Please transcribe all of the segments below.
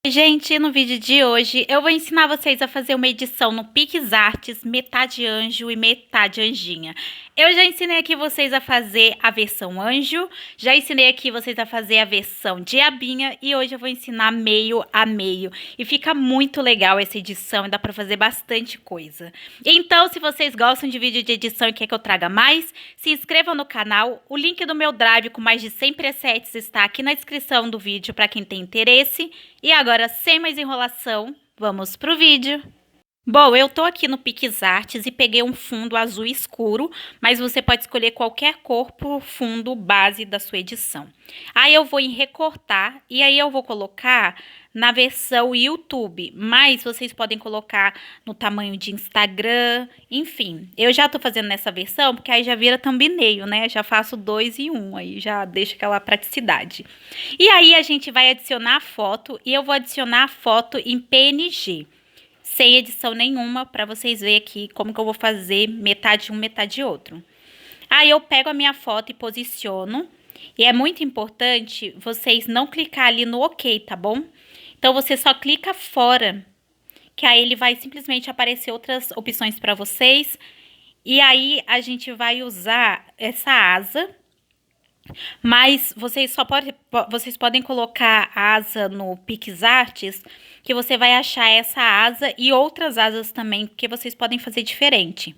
Gente, no vídeo de hoje eu vou ensinar vocês a fazer uma edição no PixArts, metade anjo e metade anjinha. Eu já ensinei aqui vocês a fazer a versão anjo, já ensinei aqui vocês a fazer a versão diabinha e hoje eu vou ensinar meio a meio. E fica muito legal essa edição e dá pra fazer bastante coisa. Então, se vocês gostam de vídeo de edição e quer que eu traga mais, se inscrevam no canal. O link do meu Drive com mais de 100 presets está aqui na descrição do vídeo para quem tem interesse. E agora, sem mais enrolação, vamos pro vídeo. Bom, eu tô aqui no PixArts e peguei um fundo azul escuro, mas você pode escolher qualquer cor pro fundo base da sua edição. Aí eu vou em recortar e aí eu vou colocar na versão YouTube, mas vocês podem colocar no tamanho de Instagram, enfim. Eu já tô fazendo nessa versão porque aí já vira thumbnail, né? Já faço 2 em 1, aí já deixa aquela praticidade. E aí a gente vai adicionar a foto e eu vou adicionar a foto em PNG. Sem edição nenhuma, para vocês verem aqui como que eu vou fazer metade um, metade outro. Aí eu pego a minha foto e posiciono. E é muito importante vocês não clicar ali no OK, tá bom? Então, você só clica fora, que aí ele vai simplesmente aparecer outras opções para vocês. E aí, a gente vai usar essa asa. Mas vocês podem colocar asa no PixArts, que você vai achar essa asa e outras asas também, porque vocês podem fazer diferente.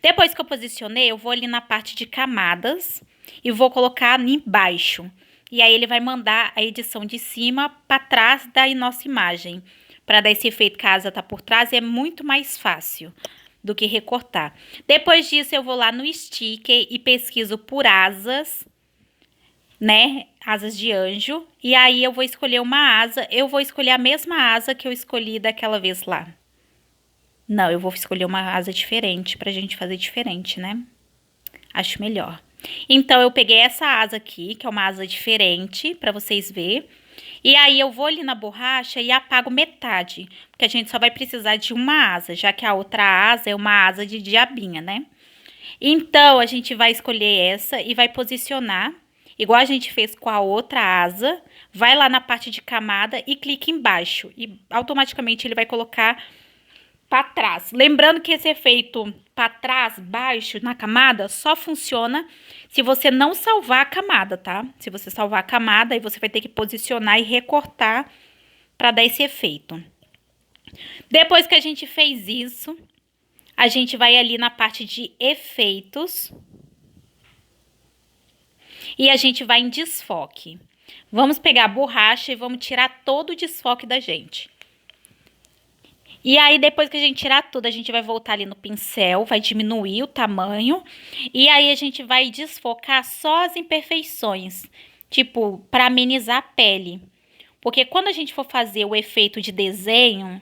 Depois que eu posicionei, eu vou ali na parte de camadas e vou colocar embaixo. E aí ele vai mandar a edição de cima para trás da nossa imagem, para dar esse efeito que a asa tá por trás, é muito mais fácil do que recortar. Depois disso, eu vou lá no sticker e pesquiso por asas, né, asas de anjo, e aí eu vou escolher uma asa, eu vou escolher a mesma asa que eu escolhi daquela vez lá. Não, eu vou escolher uma asa diferente, pra gente fazer diferente, né? Acho melhor. Então, eu peguei essa asa aqui, que é uma asa diferente, pra vocês verem. E aí, eu vou ali na borracha e apago metade, porque a gente só vai precisar de uma asa, já que a outra asa é uma asa de diabinha, né? Então, a gente vai escolher essa e vai posicionar igual a gente fez com a outra asa, vai lá na parte de camada e clica embaixo. E automaticamente ele vai colocar para trás. Lembrando que esse efeito para trás, baixo, na camada, só funciona se você não salvar a camada, tá? Se você salvar a camada, aí você vai ter que posicionar e recortar para dar esse efeito. Depois que a gente fez isso, a gente vai ali na parte de efeitos. E a gente vai em desfoque. Vamos pegar a borracha e vamos tirar todo o desfoque da gente. E aí, depois que a gente tirar tudo, a gente vai voltar ali no pincel, vai diminuir o tamanho. E aí, a gente vai desfocar só as imperfeições, tipo, para amenizar a pele. Porque quando a gente for fazer o efeito de desenho,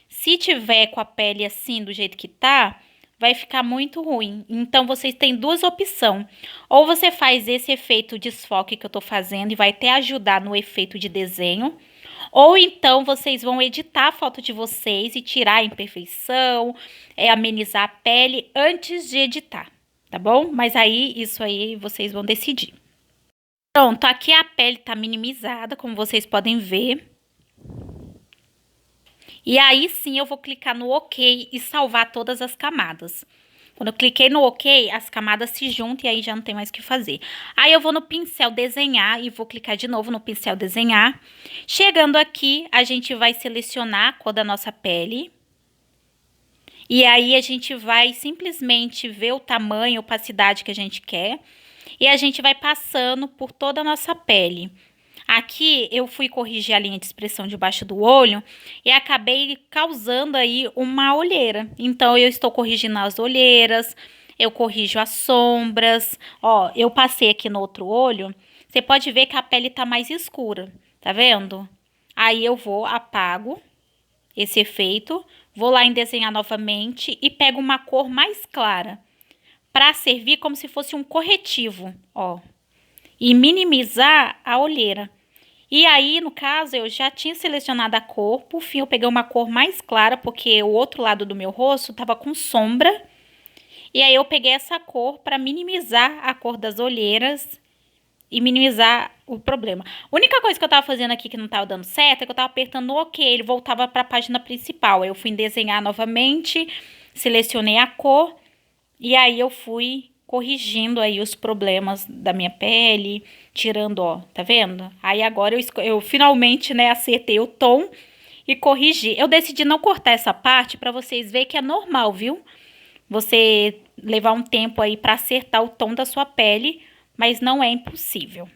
se tiver com a pele assim, do jeito que tá, vai ficar muito ruim. Então, vocês têm duas opções. Ou você faz esse efeito desfoque que eu tô fazendo e vai até ajudar no efeito de desenho. Ou então, vocês vão editar a foto de vocês e tirar a imperfeição, amenizar a pele antes de editar, tá bom? Mas aí, isso aí, vocês vão decidir. Pronto, aqui a pele tá minimizada, como vocês podem ver. E aí sim eu vou clicar no OK e salvar todas as camadas. Quando eu cliquei no OK, as camadas se juntam e aí já não tem mais o que fazer. Aí eu vou no pincel desenhar e vou clicar de novo no pincel desenhar. Chegando aqui, a gente vai selecionar a cor da nossa pele. E aí a gente vai simplesmente ver o tamanho, a opacidade que a gente quer. E a gente vai passando por toda a nossa pele. Aqui eu fui corrigir a linha de expressão debaixo do olho e acabei causando aí uma olheira. Então, eu estou corrigindo as olheiras, eu corrijo as sombras. Ó, eu passei aqui no outro olho, você pode ver que a pele tá mais escura, tá vendo? Aí eu vou, apago esse efeito, vou lá em desenhar novamente e pego uma cor mais clara para servir como se fosse um corretivo, ó. E minimizar a olheira. E aí, no caso, eu já tinha selecionado a cor. Por fim, eu peguei uma cor mais clara, porque o outro lado do meu rosto tava com sombra. E aí, eu peguei essa cor para minimizar a cor das olheiras e minimizar o problema. A única coisa que eu tava fazendo aqui que não tava dando certo é que eu tava apertando no OK, ele voltava para a página principal. Aí eu fui em desenhar novamente, selecionei a cor e aí eu fui corrigindo aí os problemas da minha pele, tirando, ó, tá vendo? Aí agora eu finalmente, né, acertei o tom e corrigi. Eu decidi não cortar essa parte para vocês verem que é normal, viu? Você levar um tempo aí para acertar o tom da sua pele, mas não é impossível.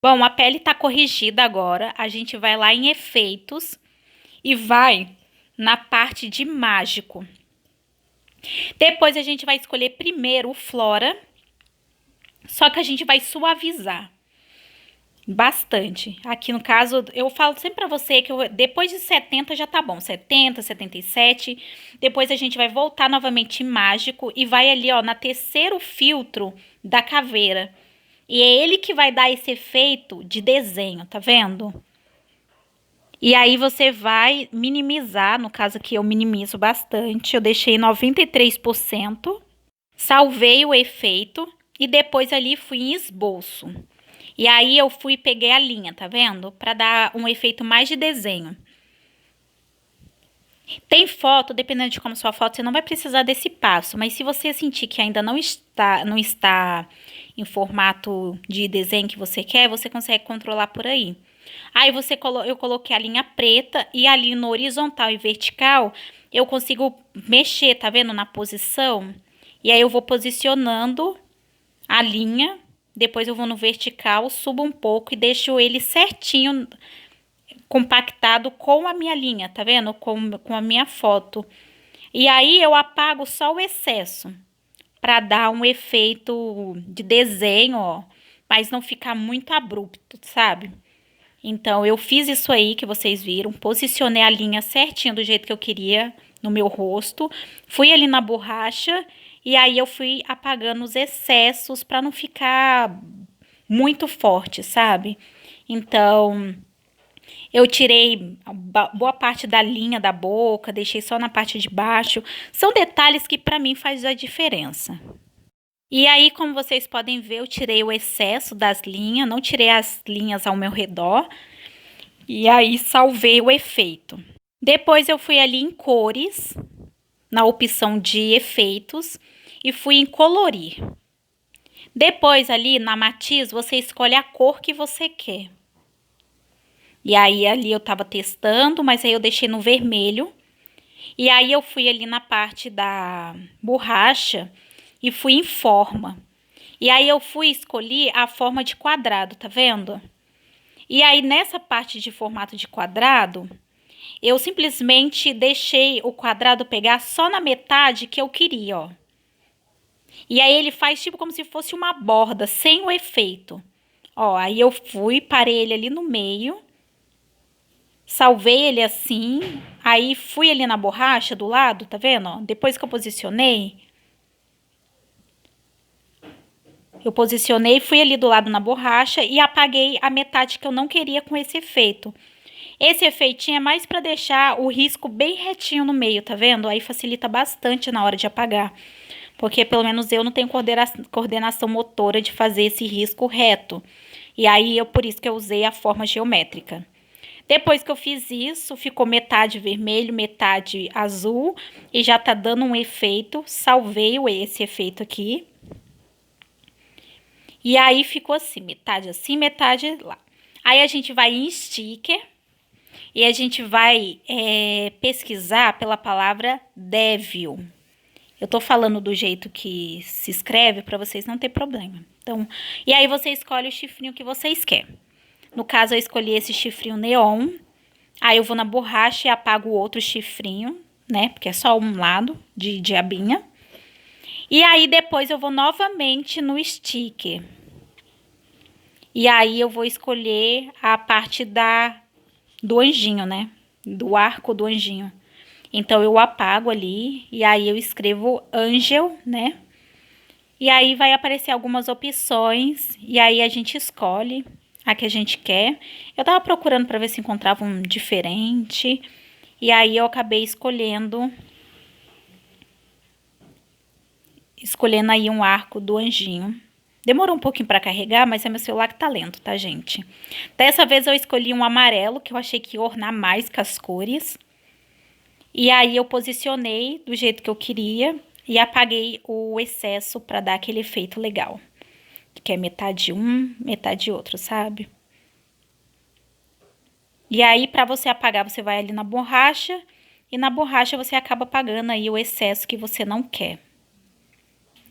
Bom, a pele tá corrigida agora, a gente vai lá em efeitos e vai na parte de mágico. Depois a gente vai escolher primeiro o Flora, só que a gente vai suavizar bastante. Aqui no caso, eu falo sempre pra você que depois de 70 já tá bom, 70, 77. Depois a gente vai voltar novamente em mágico e vai ali, ó, na terceiro filtro da caveira. E é ele que vai dar esse efeito de desenho, tá vendo? E aí você vai minimizar, no caso aqui eu minimizo bastante, eu deixei 93%, salvei o efeito e depois ali fui em esboço. E aí eu fui e peguei a linha, tá vendo? Para dar um efeito mais de desenho. Tem foto, dependendo de como sua foto, você não vai precisar desse passo, mas se você sentir que ainda não está em formato de desenho que você quer, você consegue controlar por aí. Aí eu coloquei a linha preta e ali no horizontal e vertical, eu consigo mexer, tá vendo? Na posição. E aí eu vou posicionando a linha, depois eu vou no vertical, subo um pouco e deixo ele certinho, compactado com a minha linha, tá vendo? Com a minha foto. E aí eu apago só o excesso, para dar um efeito de desenho, ó, mas não ficar muito abrupto, sabe? Então, eu fiz isso aí que vocês viram, posicionei a linha certinho do jeito que eu queria no meu rosto, fui ali na borracha e aí eu fui apagando os excessos para não ficar muito forte, sabe? Então, eu tirei boa parte da linha da boca, deixei só na parte de baixo. São detalhes que para mim faz a diferença. E aí, como vocês podem ver, eu tirei o excesso das linhas, não tirei as linhas ao meu redor. E aí, salvei o efeito. Depois, eu fui ali em cores, na opção de efeitos, e fui em colorir. Depois, ali na matiz, você escolhe a cor que você quer. E aí, ali eu tava testando, mas aí eu deixei no vermelho. E aí, eu fui ali na parte da borracha e fui em forma. E aí eu fui escolher a forma de quadrado, tá vendo? E aí nessa parte de formato de quadrado, eu simplesmente deixei o quadrado pegar só na metade que eu queria, ó. E aí ele faz tipo como se fosse uma borda, sem o efeito. Ó, aí eu fui, parei ele ali no meio, salvei ele assim, aí fui ali na borracha do lado, tá vendo? Ó, depois que eu posicionei, fui ali do lado na borracha e apaguei a metade que eu não queria com esse efeito. Esse efeitinho é mais para deixar o risco bem retinho no meio, tá vendo? Aí facilita bastante na hora de apagar. Porque pelo menos eu não tenho coordenação motora de fazer esse risco reto. E aí, por isso que eu usei a forma geométrica. Depois que eu fiz isso, ficou metade vermelho, metade azul. E já tá dando um efeito. Salvei esse efeito aqui. E aí, ficou assim, metade lá. Aí, a gente vai em sticker. E a gente vai pesquisar pela palavra Devil. Eu tô falando do jeito que se escreve para vocês não ter problema. Então, e aí você escolhe o chifrinho que vocês querem. No caso, eu escolhi esse chifrinho neon. Aí eu vou na borracha e apago o outro chifrinho, né? Porque é só um lado de abinha. E aí depois eu vou novamente no sticker. E aí eu vou escolher a parte do anjinho, né? Do arco do anjinho. Então, eu apago ali e aí eu escrevo Angel, né? E aí vai aparecer algumas opções e aí a gente escolhe a que a gente quer. Eu tava procurando para ver se encontrava um diferente e aí eu acabei escolhendo aí um arco do anjinho, Demorou um pouquinho para carregar, mas é meu celular que tá lento, tá, gente? Dessa vez eu escolhi um amarelo, que eu achei que ia ornar mais com as cores. E aí eu posicionei do jeito que eu queria e apaguei o excesso para dar aquele efeito legal. Que é metade um, metade outro, sabe? E aí, para você apagar, você vai ali na borracha. E na borracha você acaba apagando aí o excesso que você não quer.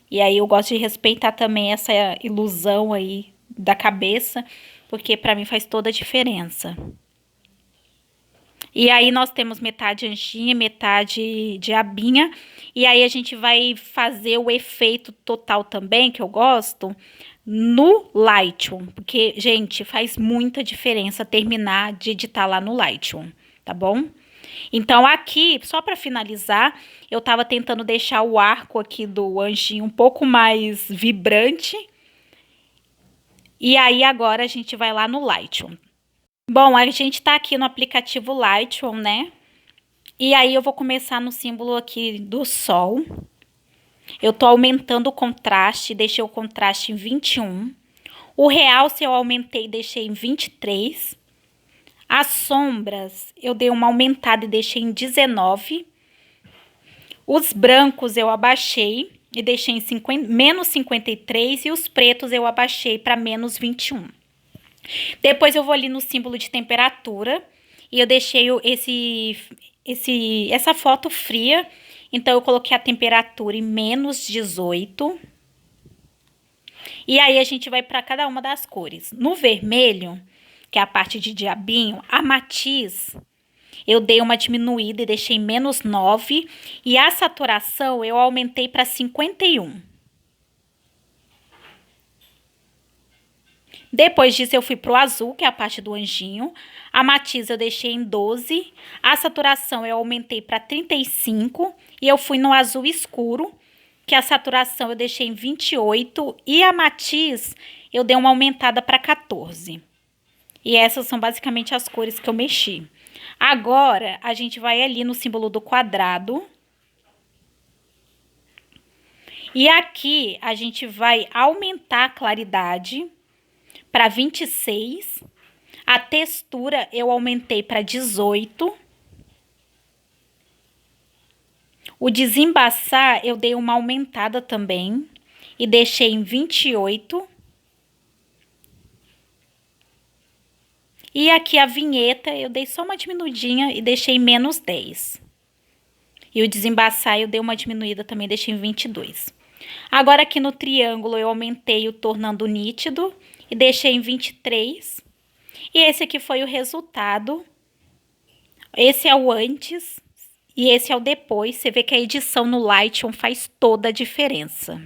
E aí eu gosto de respeitar também essa ilusão aí da cabeça, porque para mim faz toda a diferença. E aí nós temos metade anjinha, metade diabinha. E aí a gente vai fazer o efeito total também, que eu gosto, no Lightroom. Porque, gente, faz muita diferença terminar de editar lá no Lightroom, tá bom? Então aqui, só para finalizar, eu tava tentando deixar o arco aqui do anjinho um pouco mais vibrante. E aí agora a gente vai lá no Lightroom. Bom, a gente tá aqui no aplicativo Lightroom, né? E aí eu vou começar no símbolo aqui do sol. Eu tô aumentando o contraste, deixei o contraste em 21. O realce eu aumentei e deixei em 23. As sombras eu dei uma aumentada e deixei em 19. Os brancos eu abaixei e deixei em menos 53. E os pretos eu abaixei para menos 21. Depois eu vou ali no símbolo de temperatura e eu deixei essa foto fria. Então eu coloquei a temperatura em menos 18. E aí a gente vai para cada uma das cores. No vermelho, que é a parte de diabinho, a matiz, eu dei uma diminuída e deixei em menos 9. E a saturação eu aumentei para 51. Depois disso, eu fui pro azul, que é a parte do anjinho. A matiz eu deixei em 12. A saturação eu aumentei para 35. E eu fui no azul escuro, que a saturação eu deixei em 28. E a matiz eu dei uma aumentada para 14. E essas são basicamente as cores que eu mexi. Agora, a gente vai ali no símbolo do quadrado. E aqui, a gente vai aumentar a claridade para 26. A textura eu aumentei para 18. O desembaçar eu dei uma aumentada também e deixei em 28. E aqui a vinheta eu dei só uma diminuidinha e deixei em menos 10. E o desembaçar eu dei uma diminuída também, deixei em 22. Agora aqui no triângulo eu aumentei o tornando nítido e deixei em 23. E esse aqui foi o resultado. Esse é o antes e esse é o depois. Você vê que a edição no Lightroom faz toda a diferença.